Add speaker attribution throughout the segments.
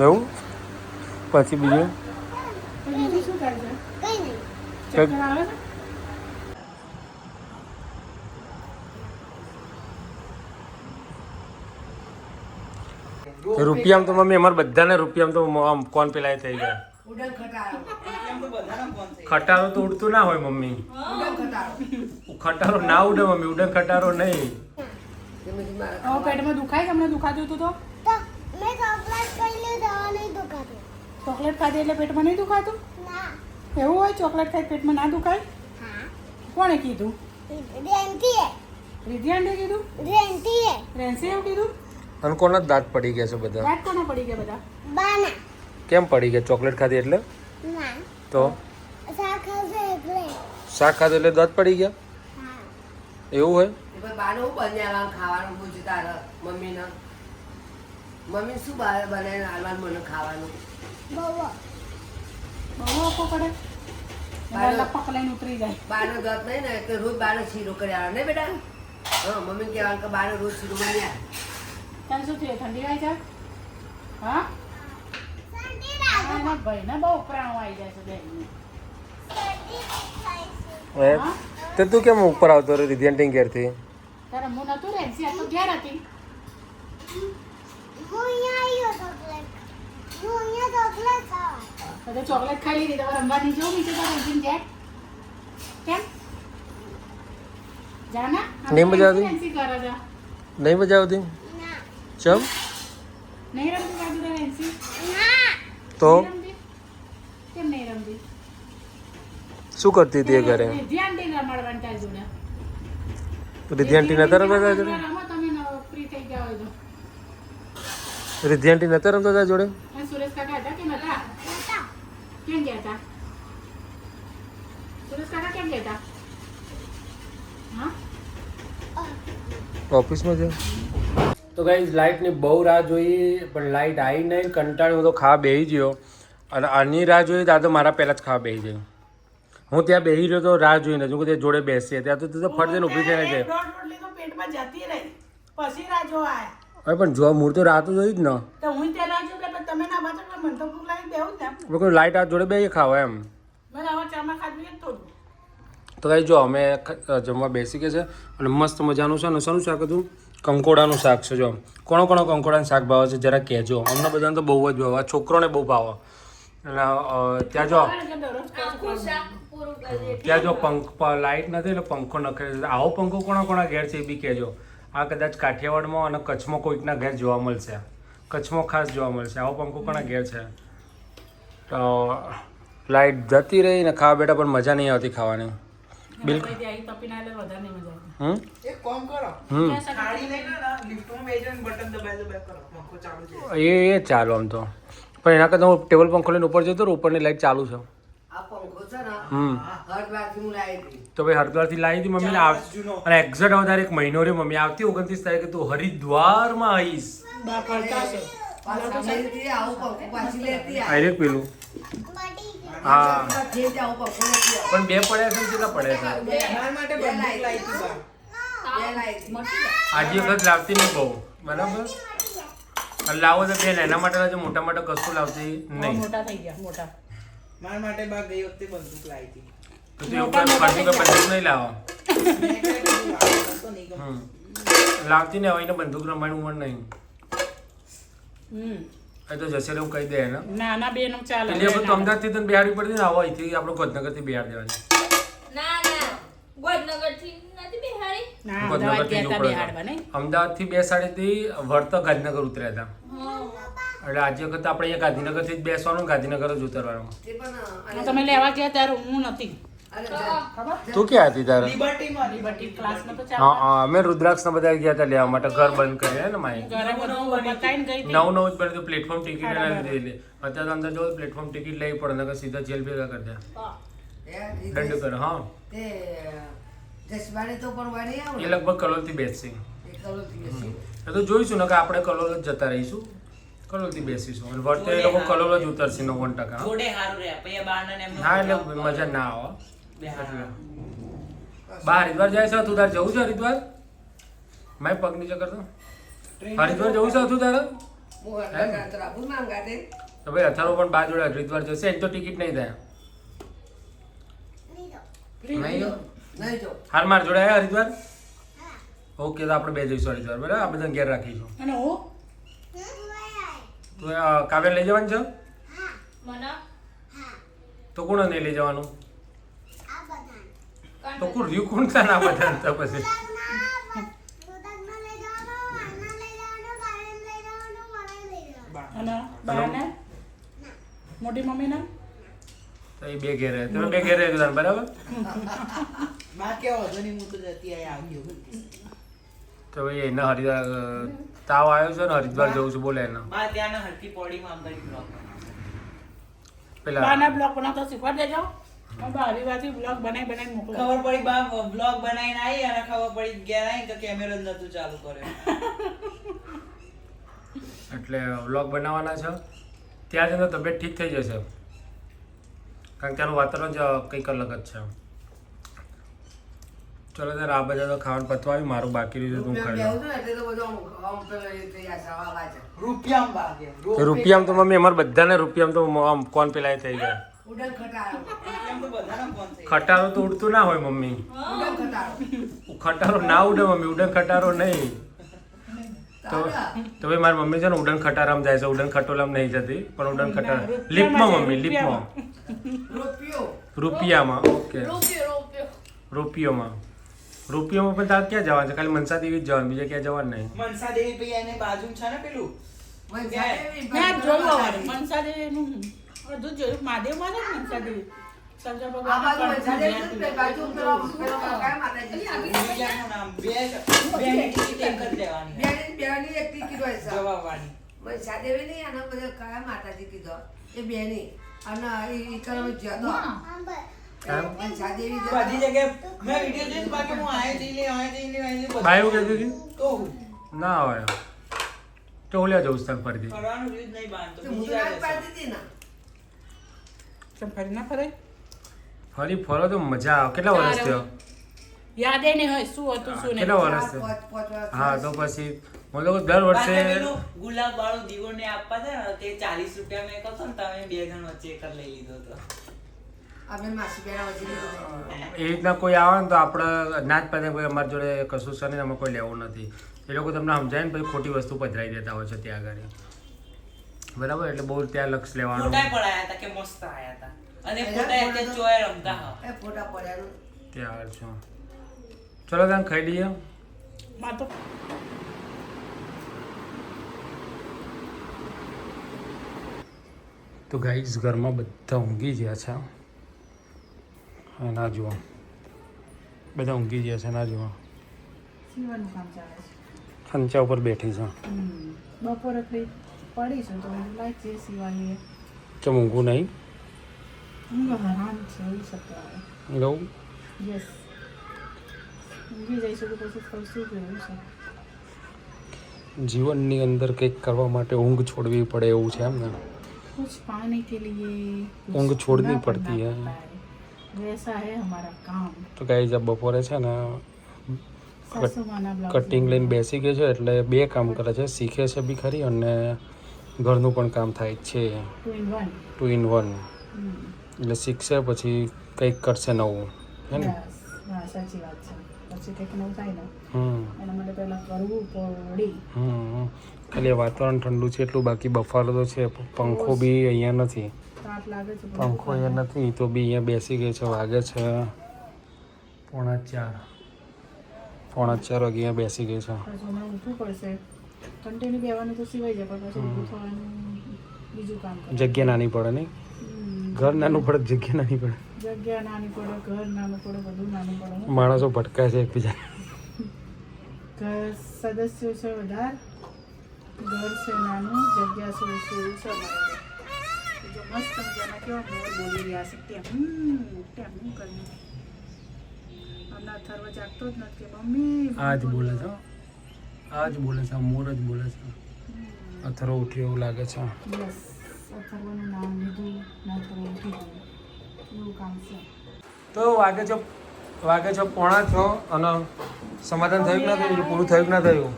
Speaker 1: એવું પછી બીજું
Speaker 2: બીજું શું થાય છે? ચક્કર આવે છે?
Speaker 1: રૂપિયામાં તો મમ્મી અમારે બધાને રૂપિયામાં તો આમ કોણ પેલા એ થઈ ગયા. ખટારો તો ઉડતું ના હોય મમ્મી. ખટારો ના ઉડે મમ્મી, ઉડે ખટારો નહીં.
Speaker 2: પેટમાં દુખાય તમને દુખાતું હતું તો
Speaker 3: મેં ચોકલેટ ખાઈ દવા નહીં દુખાતું.
Speaker 2: ચોકલેટ ખાધી એટલે પેટમાં નહીં દુખાતું?
Speaker 3: ના.
Speaker 2: એવું હોય ચોકલેટ ખાઈ પેટમાં ના દુખાય?
Speaker 3: હા.
Speaker 2: કોણે કીધું?
Speaker 3: રેન્ટી હે.
Speaker 2: રીધિ આંટીએ કીધું?
Speaker 3: રેન્ટી હે.
Speaker 2: રેન્સીએ એવું કીધું?
Speaker 1: અને કોના દાંત પડી ગયા છે બધા?
Speaker 2: દાંત કોના પડી ગયા બધા?
Speaker 3: બાના.
Speaker 1: કેમ પડી ગયા? ચોકલેટ ખાધી એટલે?
Speaker 3: ના.
Speaker 1: તો
Speaker 3: શાક ખાશે એટલે.
Speaker 1: શાક ખાધું એટલે દાંત પડી ગયા?
Speaker 3: હા.
Speaker 1: એવું હોય?
Speaker 4: બાનું બનાવવાનું ખાવાનું પૂછ્યું તારા મમ્મીને. મમ્મી શું બનાવીને હાલવાનું મને ખાવાનું?
Speaker 3: બહુ.
Speaker 2: બહુ આપવો પડે? લપક લઈને ઉતરી જાય.
Speaker 4: બાનો દત નહીં ને કે રોજ બાનો શીરો કરી આવે ને બેટા? હા મમ્મી કહેવાનું કે બાનો રોજ શીરો બની આવે.
Speaker 2: તને શું થયું? ઠંડી આવી છે? હા?
Speaker 3: શરદી
Speaker 2: એના ભાઈને બહુ પ્રાણો આવી જાય છે બેનને.
Speaker 3: થાય છે.
Speaker 2: હા?
Speaker 1: તે તું કેમ ઉપર આવતો રહ્યો રિધ્યાન્ટી ઘેરથી?
Speaker 2: તારે હું નતું રેન્સી આ તો ઘેર હતી.
Speaker 3: હું અહીંયા આવ્યો ચોકલેટ. હું અહીંયા ચોકલેટ ખાવા.
Speaker 2: તો ચોકલેટ ખાઈ લીધી તમારે રમવા નહીં જવું નીચે તારે રેન્સીને જાય કેમ જાના
Speaker 1: નહીં મજા આવતી?
Speaker 2: રેન્સી કરે છે
Speaker 1: નહીં મજા આવતી?
Speaker 3: ના.
Speaker 1: ચમ?
Speaker 2: નહીં રમતી કાજુ તારે રેન્સી
Speaker 3: ના.
Speaker 1: તો
Speaker 2: નહીં રમતી? કેમ નહીં રમતી?
Speaker 1: શું કરતી હતી એ ઘરે?
Speaker 2: ધ્યાન દઈને રમાડવાની તારી જોડે.
Speaker 1: રિધ્યાન્ટી નતા રમતા તારા જોડે?
Speaker 2: રમો તમે ફ્રી થઈ ગયા હોય તો.
Speaker 1: રિધ્યાન્ટી નતા રમતા તારા જોડે?
Speaker 2: અને સુરેશ કાકા હતા કે નતા?
Speaker 3: નતા.
Speaker 2: કેમ ગયા હતા? સુરેશ કાકા કેમ ગયા હતા? હા
Speaker 1: ઓફિસમાં છે. તો ગાઈઝ લાઇટની બહુ રાહ જોઈ પણ લાઇટ આવી નહીં. કંટાળ્યો તો ખાવા બેસી ગયો અને આની રાહ જોઈ ત્યાં તો મારા પહેલાં જ ખાવા બેસી ગયો. હું ત્યાં બેસી રહ્યો તો રાહ જોઈને હું તે જોડે બેસીએ ત્યાં તો તું ફટ જઈને ઊભી થઈને છે.
Speaker 2: રોટલી તો પેટમાં જતી રહી પછી રાજો આય
Speaker 1: હવે પણ જો મૂળ તો રાહ તો જોઈ જ ને.
Speaker 2: તો હું ત્યાં રાજો કે તમે ના બાતો એટલે મને તો ભૂખ લાગી દેવું જ ને
Speaker 1: કોઈ લાઇટ આ જોડે બેસી ખાવા એમ.
Speaker 2: મને હવે ચામાં ખાધું જ તો
Speaker 1: તો ગાઈઝ જો અમે જમવા બેસી ગયા છે અને મસ્ત મજાનું છે ને શાનું શાક હતું? કંકોડાનું શાક છે. જો કોણો કંકોડાનું શાક ભાવે છે જરા કહેજો. અમને બધાને તો બહુ જ ભાવે, છોકરોને બહુ ભાવે. અને ત્યાં જો ત્યાં જો લાઇટ નથી એટલે પંખો નખે છે. આવો પંખો કોણા ઘેર છે એ બી કહેજો. આ કદાચ કાઠિયાવાડમાં અને કચ્છમાં કોઈકના ઘેર જોવા મળશે. કચ્છમાં ખાસ જોવા મળશે. આવો પંખો કોના ઘેર છે? તો લાઇટ જતી રહી ને ખાવા બેઠા પણ મજા નહીં આવતી ખાવાની બિલકુલ.
Speaker 5: એક કામ કરો
Speaker 1: હમ
Speaker 5: થાળી લઈને લિફ્ટમાં બેસજો ને બટન દબાવી કરો પંખો ચાલુ છે.
Speaker 1: એ ચાલો આમ તો પણ એના કરતાં હું ટેબલ પંખો લઈને ઉપર જતો ઉપરની લાઈટ ચાલુ છે.
Speaker 4: આ પંખો છે ને
Speaker 1: હમ
Speaker 4: હરદ્વારથી હું લાવી હતી.
Speaker 1: તો ભાઈ હરિદ્વારથી લાવી હતી મમ્મીને અને એક્ઝેક્ટ હવે તારે એક મહિનો રે મમ્મી આવતી 29 તારીખે તું હરિદ્વારમાં આવીશ.
Speaker 4: પાછી લેતી આવું પંખો પાછી લેતી આ.
Speaker 1: આયરે પેલું
Speaker 3: મટી ગયું.
Speaker 1: હા
Speaker 4: જે તે આવું પંખો નથી
Speaker 1: પણ બે પડ્યા છે ને કેટલા પડ્યા છે?
Speaker 5: મારા માટે બંદૂક લાવી હતી બા.
Speaker 4: બે લાવી હતી.
Speaker 1: આજે વખત લાવતી નહીં બહુ બરાબર. અને લાવો તો બેન એના માટે લાવજો, મોટા માટે કશું લાવતી નહીં.
Speaker 2: મોટા થઈ ગયા મોટા
Speaker 5: મારા માટે બા ગઈ વખતે બંદૂક લાવી હતી.
Speaker 1: તો તું એવું કાંઈ ફરતું કે બંદૂક નહીં લાવો.
Speaker 5: મેં કહ્યું કે લાવો તો નહીં ગમે.
Speaker 1: લાવતી ને હવે એને બંદૂક રમવાની ઉંમર નહીં.
Speaker 2: હમ
Speaker 1: એ તો જશે એવું કહી દે ને.
Speaker 2: નાના બેનો ચાલે
Speaker 1: એટલે બધું અમદાવાદથી તને બિહારવી પડતી ને આવો અહીંથી આપણે ગોધનગરથી બિહાર દેવાની.
Speaker 6: ના ગોધનગરથી નથી બિહારી.
Speaker 2: ના અમદાવાદ ગયા હતા બિહાડવા નહીં
Speaker 1: અમદાવાદથી બેસાડીથી વળતા ગાંધીનગર ઉતર્યા હતા. એટલે આજે વખત આપણે અહીંયા ગાંધીનગરથી જ બેસવાનું, ગાંધીનગર જ ઉતરવાનું.
Speaker 4: તે પણ
Speaker 2: તમે લેવા ગયા ત્યારે હું નથી
Speaker 4: અરે
Speaker 2: ખબર
Speaker 1: તું ક્યાં હતી તારે?
Speaker 5: લિબર્ટીમાં
Speaker 2: લિબર્ટી ક્લાસમાં તો
Speaker 1: હા
Speaker 2: ચાલે
Speaker 1: હા અમે રુદ્રાક્ષના બધા ગયા હતા લેવા માટે, ઘર બંધ કરીને ને માય
Speaker 2: ઘરે બધું બતાવીને ગઈ હતી
Speaker 1: નવું જ બન્યું પ્લેટફોર્મ ટિકિટ એના લીધે. અત્યારે અંદર જો પ્લેટફોર્મ ટિકિટ લેવી પડે નકર સીધા જેલ ભેગા કરી દે, દંડ કરે. હા
Speaker 4: તે જસબાને તો પણ વાળી આવો
Speaker 1: એ લગભગ કલોલથી બેસશે.
Speaker 4: એ કલોલથી બેસી.
Speaker 1: એ તો જોઈશું ને કે આપણે કલોલ જ જતા રહીશું, કલોલથી બેસીશું અને વર્તે એ લોકો કલોલ જ ઉતરશે 90%.
Speaker 5: જોડે હારું રે પછી બારને એમનો
Speaker 1: હા એટલે મજા ના આવે એટલે. બા હરિદ્વાર જાય છે તું? તારે જવું છે હરિદ્વાર? મારે પગ નીચે કરતો. હરિદ્વાર જવું છે તું તારે?
Speaker 4: હું એટલે તરાબુ માંગાતે
Speaker 1: તો ભાઈ અથર્વ પણ બા જોડે હરિદ્વાર જશે એની તો ટિકિટ નહીં થાય નહીં જો
Speaker 4: નહીં જો
Speaker 1: હાર માર જોડે આવ્યા હરિદ્વાર ઓકે તો આપણે બે જઈશું હરિદ્વાર બરાબર આ બધા ઘેર રાખીશું
Speaker 2: અને હું
Speaker 1: તો કાવ્ય લઈ જવાનું છે
Speaker 6: મને
Speaker 1: તો કોણ નહીં લઈ જવાનું
Speaker 3: આ બધા
Speaker 1: તો કોણ રહ્યું કોણ છે ના બધા તો પછી
Speaker 2: અને બાને મોટી મમ્મીને
Speaker 1: તો એ બે ઘેર રહે તમે બે ઘેર રહેજો તાર બરાબર
Speaker 5: માં કેવો હતો ની હું તો જતી આઈ આવ્યો
Speaker 1: તો ભાઈ એને હરિદ્વાર તાવ આવ્યો છે ને હરિદ્વાર જવું છું બોલે એને
Speaker 5: માં ત્યાંના હરકી પોડીમાં અંબાઈ બ્લોક
Speaker 1: પેલા
Speaker 2: બાના બ્લોગ બનાવતા શીખવાડ દેજો હું હરિવારથી બ્લોગ બનાવી મોકલો
Speaker 5: ખબર પડી બા બ્લોગ બનાવીને આવી અને ખબર પડી ગયા નહીં તો કેમેરો જ નતું ચાલુ કર્યો
Speaker 1: એટલે વ્લોગ બનાવવાના છે ત્યાં જઈને તબિયત ઠીક થઈ જશે કારણ કે ત્યાંનું વાતાવરણ જ કંઈક અલગ જ છે ચલો ત્યારે આ બધા તો ખાવાનું પતવા આવ્યું મારું બાકી રહ્યું છે હું ખાઈ લઉં
Speaker 4: બેહું છું એટલે તો બધું આમ પેલો એ થઈ જશે આવા છે
Speaker 5: રૂપિયામાં ભાગે
Speaker 1: તો રૂપિયામાં તો મમ્મી અમારે બધાને રૂપિયામાં તો આમ કોણ પેલા એ થઈ ગયા
Speaker 4: ઉડન ખટારો
Speaker 5: રૂપિયામાં તો બધાના ફોન થઈ
Speaker 1: ખટારો તો ઉડતું ના હોય મમ્મી
Speaker 4: ઉડન ખટારો
Speaker 1: ખટારો ના ઉડે મમ્મી ઉડન ખટારો નહીં તો ભાઈ મારી મમ્મી છે ને ઉડન ખટારામાં જાય છે ઉડન ખટોલામાં નહીં જતી પણ ઉડન ખટારા લીપમાં મમ્મી લીપમાં
Speaker 4: રૂપિયો
Speaker 1: રૂપિયામાં ઓકે રૂપિયોમાં રૂપિયોમાં પણ તાર ક્યાં જવાનું છે ખાલી મનસા દેવી જ જવાનું બીજે ક્યાં જવાનું નહીં
Speaker 5: મનસા દેવી ભાઈ એને બાજુ છે ને પેલું
Speaker 2: મેં જોયું હવે મનસા દેવીનું અડધું જોયું મહાદેવમાં છે ને મનસા દેવી શંકર
Speaker 4: આ બાજુ
Speaker 2: ભગવાન
Speaker 4: મનસા દેવી છે, બાજુ પેલો કાંઈ માતાજી છે.
Speaker 5: રૂપિયાનું નામ બે બેની ટિકિટ એક જ લેવાની
Speaker 4: બેની એક ટિકિટ હોય છે
Speaker 5: જવાબવાની
Speaker 4: મનસા દેવી નહીં અને બધા કયા માતાજી કીધો એ બેની અને એ કરમ જતો મનસા દેવી જતો.
Speaker 5: બધી જગ્યાએ મેં વિડિયો જોઈને બાકી હું આય જઈ લે
Speaker 1: બા એવું કહેતી હતી
Speaker 5: તો
Speaker 1: ના હોય તો ઓલ્યા જવું સ્થળ ફરીથી
Speaker 5: કરવાનું રીત નહીં બાંધતો
Speaker 4: તો હું
Speaker 5: બીજી
Speaker 4: તો
Speaker 5: વાર
Speaker 4: ના જ પાડતી હતી ને.
Speaker 2: કેમ ફરી ના ફરે
Speaker 1: ફરી ફરો તો મજા આવે કેટલા વર્ષ થયો
Speaker 2: યાદ એ નહીં હોય શું હતું શું નહીં
Speaker 1: કેટલા વર્ષ થયો
Speaker 4: પાંચ વર્ષ
Speaker 1: હા તો પછી હું લોકો દર વર્ષે
Speaker 5: ગુલાબ વાળો દીવો ને આપવા છે ને તે 40 રૂપિયા મેં કહો ને તમે બે જણ વચ્ચે એક જ લઈ લીધો હતો
Speaker 4: અમે માસી બેના વચ્ચે લીધો.
Speaker 1: એ રીતના કોઈ આવે ને તો આપણે નાચ પાસે કોઈ અમારી જોડે કશું છે ને અમે કોઈ લેવું નથી એ લોકો તમને સમજાય ને પછી ખોટી વસ્તુ પધરાઈ દેતા હોય છે ત્યાં આગળ બરાબર એટલે બહુ ત્યાં લક્ષ લેવાનું
Speaker 5: ફોટા પડાયા હતા કે મસ્ત આયા હતા અને ફોટા એક ચોય રમતા હા
Speaker 4: એ ફોટા પડ્યા
Speaker 1: ત્યાં આગળ છું ચલો ત્યાં ખાઈ લઈએ
Speaker 2: માં તો
Speaker 1: તો ગાઈસ ઘરમાં બધા ઊંઘી ગયા છે અને ના જુઓ બધા ઊંઘી ગયા છે ના જુઓ
Speaker 2: સીવાનું કામ ચાલે છે
Speaker 1: ખંચા ઉપર બેઠી છે
Speaker 2: બપોરે કઈ પડીશું તો લાઈક જે સિવાય
Speaker 1: ચમ ઊંઘું નહીં
Speaker 2: ઊંઘ હરામ છે એવું શબ્દ આવે
Speaker 1: એવું
Speaker 2: યસ ઊંઘી જઈશું તો પછી ખવશું કે એવું છે
Speaker 1: જીવનની અંદર કંઈક કરવા માટે ઊંઘ છોડવી પડે એવું છે એમ ને
Speaker 2: कुछ पाने के लिए कुछ
Speaker 1: ઊંઘ છોડની
Speaker 2: करना
Speaker 1: પડતી है
Speaker 2: पड़ता है। वैसा है हमारा काम
Speaker 1: તો ગાઈસ આ બપોરે છે ને
Speaker 2: सासू माना ब्लाउज
Speaker 1: કટિંગ લઈને બેસી ગઈ છે એટલે બે કામ કરે છે શીખે છે બી ખરી અને ઘરનું પણ કામ થાય જ છે
Speaker 2: 2 in 1
Speaker 1: 2 in 1 એટલે શીખશે પછી કંઈક કરશે નવું હે ને
Speaker 2: Yes. હા સાચી વાત છે પછી કંઈક નવું થાય ને
Speaker 1: હમ
Speaker 2: એના માટે પહેલા કરવું પડી
Speaker 1: હમ ખાલી આ વાતાવરણ ઠંડુ છે એટલું બાકી બફારો તો છે પંખો બી અહીંયા નથી
Speaker 2: તાપ લાગે છે પણ
Speaker 1: પંખો અહીંયા નથી તો બી અહીંયા બેસી ગઈ છે વાગે છે 3:45 3:45 વાગે અહીંયા બેસી ગઈ છે
Speaker 2: પછી હમણાં ઊઠવું પડશે કન્ટિન્યુ બેવાનું તો સિવાય જાય પણ પછી ઊભું થવાનું બીજું કામ કરે
Speaker 1: જગ્યા નાની પડે નહીં ઘર નાનું પડે જગ્યા નાની પડે
Speaker 2: જગ્યા નાની પડે ઘર નાનું પડે બધું નાનું પડે
Speaker 1: માણસો ભટકાય છે એકબીજા
Speaker 2: ઘર સદસ્યો છે વધાર ઘર છે નાનું જગ્યા છે ઓછી એવું છે અમારે જો મસ્ત મજાના કેવા મોર બોલી રહ્યા છે તેમ કરી હમણાં અથર્વ જાગતો જ નથી કે મમ્મી
Speaker 1: આ જ બોલે છે આ જ બોલે છે આ મોર જ બોલે છે અથરો ઉઠ્યો એવું લાગે છે
Speaker 2: યસ અથર્વનું નામ લીધું નાત્ર ઉઠી ગયું એવું કામ છે
Speaker 1: તો વાગે છે 5:45 અને સમાધાન થયું કે ના થયું પૂરું થયું કે ના થયું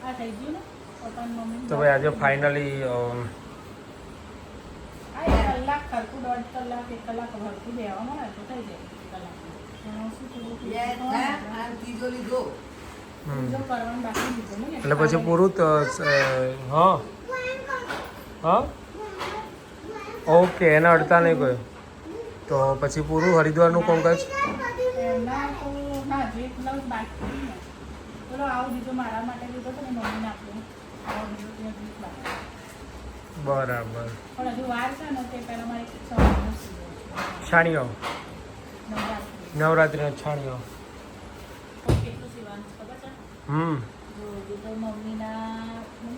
Speaker 2: આ થઈ ગયું ને પપ્પાની મમ્મી
Speaker 1: તો ભાઈ આજે ફાઇનલી
Speaker 2: કલાક ખરખું 1.5 કલાક 1 કલાક ખરખું બેવામાં ને તો થઈ જાય કલાક શું થોડું
Speaker 4: બે થયા અને ત્રીજો લીધો
Speaker 2: બીજો કરવાનું બાકી દીધું ને
Speaker 1: એટલે પછી પૂરું તો હા હા ઓકે એના અડતા નહીં કોઈ તો પછી પૂરું હરિદ્વારનું કામકાજ
Speaker 2: એમના તો ના જે બ્લાઉઝ બાકી ને ચલો આવો બીજો મારા માટે લીધો તો ને મમ્મીને આપ્યો આવો બીજો ત્યાં બીજો બાકી
Speaker 1: બરાબર
Speaker 2: પણ હજુ વાર છે ને તે પહેલાં મારે એક સવારનું સીવો
Speaker 1: છાણીઓ
Speaker 2: નવરાત્રિ
Speaker 1: નવરાત્રિના છાણીઓ
Speaker 2: કેટલું સીવાનું છે ખબર છે
Speaker 1: હમ
Speaker 2: જો બીજો મમ્મી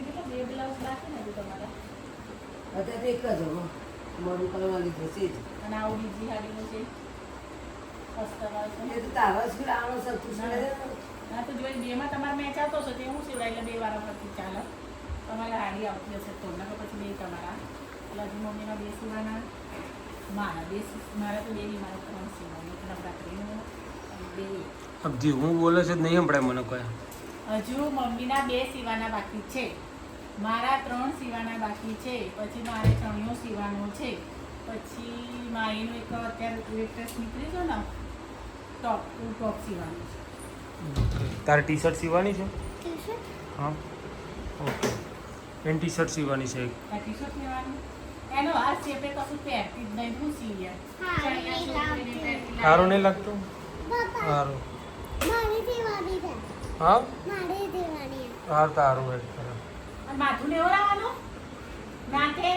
Speaker 2: કેટલા 2 બ્લાઉઝ બાકી ને હજુ તમારા
Speaker 4: અત્યારે એક જ હો મોડું કરવા લીધો છે જ.
Speaker 2: અને આવું બીજી હાડીનું છે કસ્ટમર છે
Speaker 4: એ તો તારા જ આનો સરખું છે
Speaker 2: હા તો જોઈ બેમાં તમારે મેચ આવતો હશે તે હું સિવાય એટલે 2 વાર પરથી ચાલે તમારે હાડી આવતી હશે તો ના પછી 2 તમારા એટલે હજુ મમ્મીના 2 સીવાના મારા તો 2 નહીં મારા 3 સીવાના એક નવરાત્રિનું અને 2
Speaker 1: અબજી હું બોલે છે નહીં સંભળાય મને કોઈ
Speaker 2: હજુ મમ્મીના 2 સીવાના બાકી છે મારા 3 સીવાના બાકી છે પછી મારે ચણિયો સીવાનો છે પછી મારીનું એક અત્યારે લેટેસ્ટ નીકળી છે ને ટોપ સીવાનું છે
Speaker 1: તારે ટી શર્ટ સીવાની છે
Speaker 3: ટી-શર્ટ
Speaker 1: હા ઓકે એની ટી શર્ટ સીવાની છે એક
Speaker 2: આ ટી-શર્ટ લેવાનું એનો આ શેપે કશું પહેરતી જ નહીં હું સીએ
Speaker 1: સારું નહીં લાગતું
Speaker 3: બાપા
Speaker 1: સારું
Speaker 3: મારી દેવાની છે
Speaker 1: હા
Speaker 3: મારી દેવાની
Speaker 1: સારું સારું વેટ કરો
Speaker 2: અને માથું લેવડાવવાનું નાકે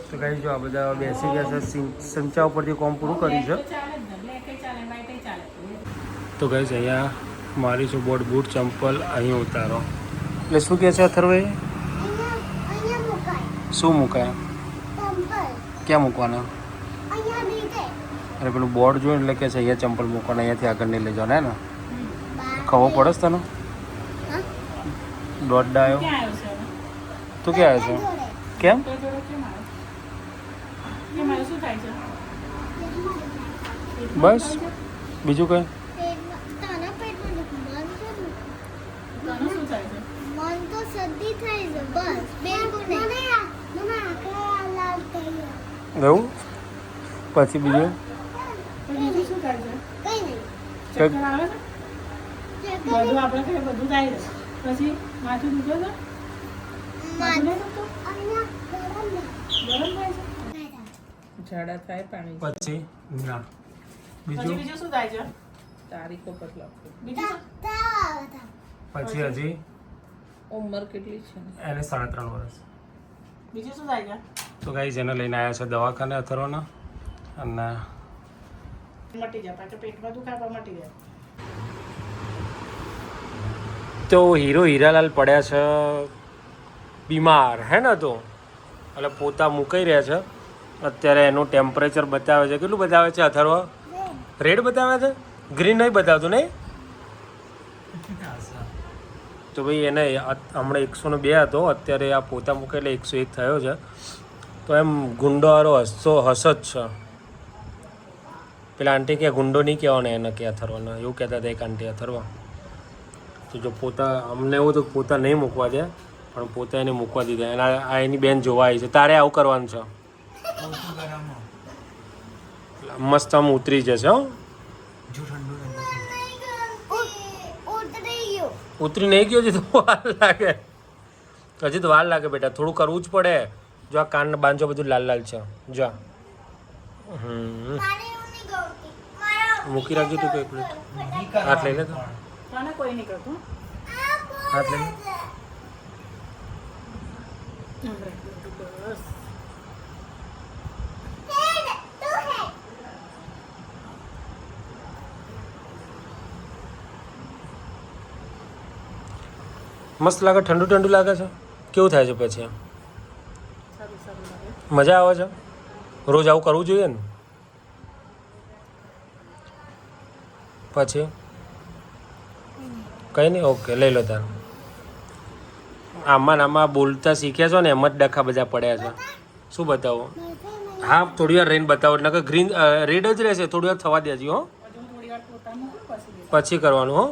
Speaker 1: તો કઈ જો આ બધા બેસી ગયા છે સંચા ઉપરથી કોમ પૂરું કર્યું છે
Speaker 2: ચાલે જ ને બ્લેક ચાલે વ્હાઈટ ચાલે
Speaker 1: તો ગઈ અહીંયા મારી છું બોટ બૂટ ચંપલ અહીં ઉતારો એટલે શું કહે છે અથર્વે
Speaker 3: અહીંયા મુકાય
Speaker 1: શું મુકાય
Speaker 3: ચંપલ
Speaker 1: ક્યાં મૂકવાના
Speaker 3: અહીંયા નીચે
Speaker 1: અરે પેલું બોર્ડ જોયું એટલે કે છે અહીંયા ચંપલ મૂકવાના અહીંયાથી આગળ નહીં લઈ જવાના હે ને
Speaker 3: બાર
Speaker 1: ખબર પડે છે તને
Speaker 3: હા
Speaker 1: દોઢ ડાયો
Speaker 2: ક્યાં આવ્યો છે હવે?
Speaker 1: તું ક્યાં આવ્યો
Speaker 3: જોડે
Speaker 1: છે કેમ
Speaker 2: તો જોડે કેમ આવ્યો કે મારે શું થાય છે
Speaker 1: બસ બીજું કંઈ
Speaker 3: પેટમાં તાના પેટમાં દુખે. મન તો
Speaker 2: તને શું થાય છે
Speaker 3: મન તો શરદી થાય છે બસ બિલકુલ નહીં મને આંખે લાલ થઈ ગયા
Speaker 1: એવું પછી બીજું
Speaker 2: તો બીજું શું થાય છે
Speaker 3: કઈ નહીં
Speaker 2: ચક્કર આવે છે
Speaker 3: ચક્કર
Speaker 2: બધું આપણે કઈ બધું થાય છે પછી માથું દુખે છે માથું નહીં દુખતું
Speaker 3: અહીંયા ગરમ ને
Speaker 2: ગરમ થાય છે
Speaker 3: થાય
Speaker 2: ઝાડા થાય પાણી
Speaker 1: પછી ના
Speaker 2: પછી
Speaker 1: બીજું
Speaker 2: બીજું શું થાય છે તારીખો પર લખો બીજું શું?
Speaker 3: તાવ આવે તાવ
Speaker 1: પછી હજી
Speaker 2: ઉંમર કેટલી છે
Speaker 1: એને 3.5 વર્ષ
Speaker 2: બીજું શું થાય છે
Speaker 1: તો ગાઈ જેને લઈને આવ્યા છે દવાખાને અથર્વના અને
Speaker 2: મટી જાય પાછું પેટમાં દુખાવા મટી જાય
Speaker 1: તો હીરાલાલ પડ્યા છે બીમાર હે ને તો એટલે પોતા મુકાઈ રહ્યા છે અત્યારે એનું ટેમ્પરેચર બતાવે છે કેટલું બતાવે છે અથર્વ રેડ બતાવે છે ગ્રીન નહીં બતાવતું નહીં તો ભાઈ એને હમણાં 102 હતો અત્યારે આ પોતા મૂકે એટલે 101 થયો છે તો એમ ગુંડોવાળો હસ જ છે પેલા આંટી કે ગુંડો નહીં કહેવાનો એને કે અથર્વને એવું કહેતા હતા એક આંટી અથર્વ તો જો પોતા અમને એવું તો પોતા નહીં મૂકવા દે પણ પોતા એને મૂકવા દીધા એના આ એની બેન જોવા આવી છે તારે આવું કરવાનું છે મસ્ત આમ ઉતરી જશે હો
Speaker 3: ઉતરી ગયો
Speaker 1: ઉતરી નહીં ગયો હજી તો વાર લાગે હજી તો વાર લાગે બેટા થોડું કરવું જ પડે જો આ કાન બાંધો બધું લાલ લાલ છે જો
Speaker 3: મારે એવું નહીં ગમતી મારો
Speaker 1: મૂકી રાખજો તું એક પ્લેટ હાથ લઈ લે તો
Speaker 2: તને કોઈ નહીં કરતું
Speaker 1: હાથ લઈ લે
Speaker 2: બસ
Speaker 1: મસ્ત લાગે ઠંડુ ઠંડુ લાગે છે કેવું થાય છે પછી
Speaker 2: સારું સારું લાગે
Speaker 1: મજા આવે છે રોજ આવું કરવું જોઈએ ને પછી કંઈ નહીં ઓકે લઈ લો તાર આમાં ને આમાં બોલતા શીખ્યા છો ને એમ જ ડખા બધા પડ્યા છે શું બતાવો હા થોડી વાર રહીને બતાવો એટલે કે ગ્રીન રેડ જ રહેશે થોડી વાર થવા દેજો હો
Speaker 2: હજુ થોડી વાર પોતાનું પછી
Speaker 1: પછી કરવાનું હો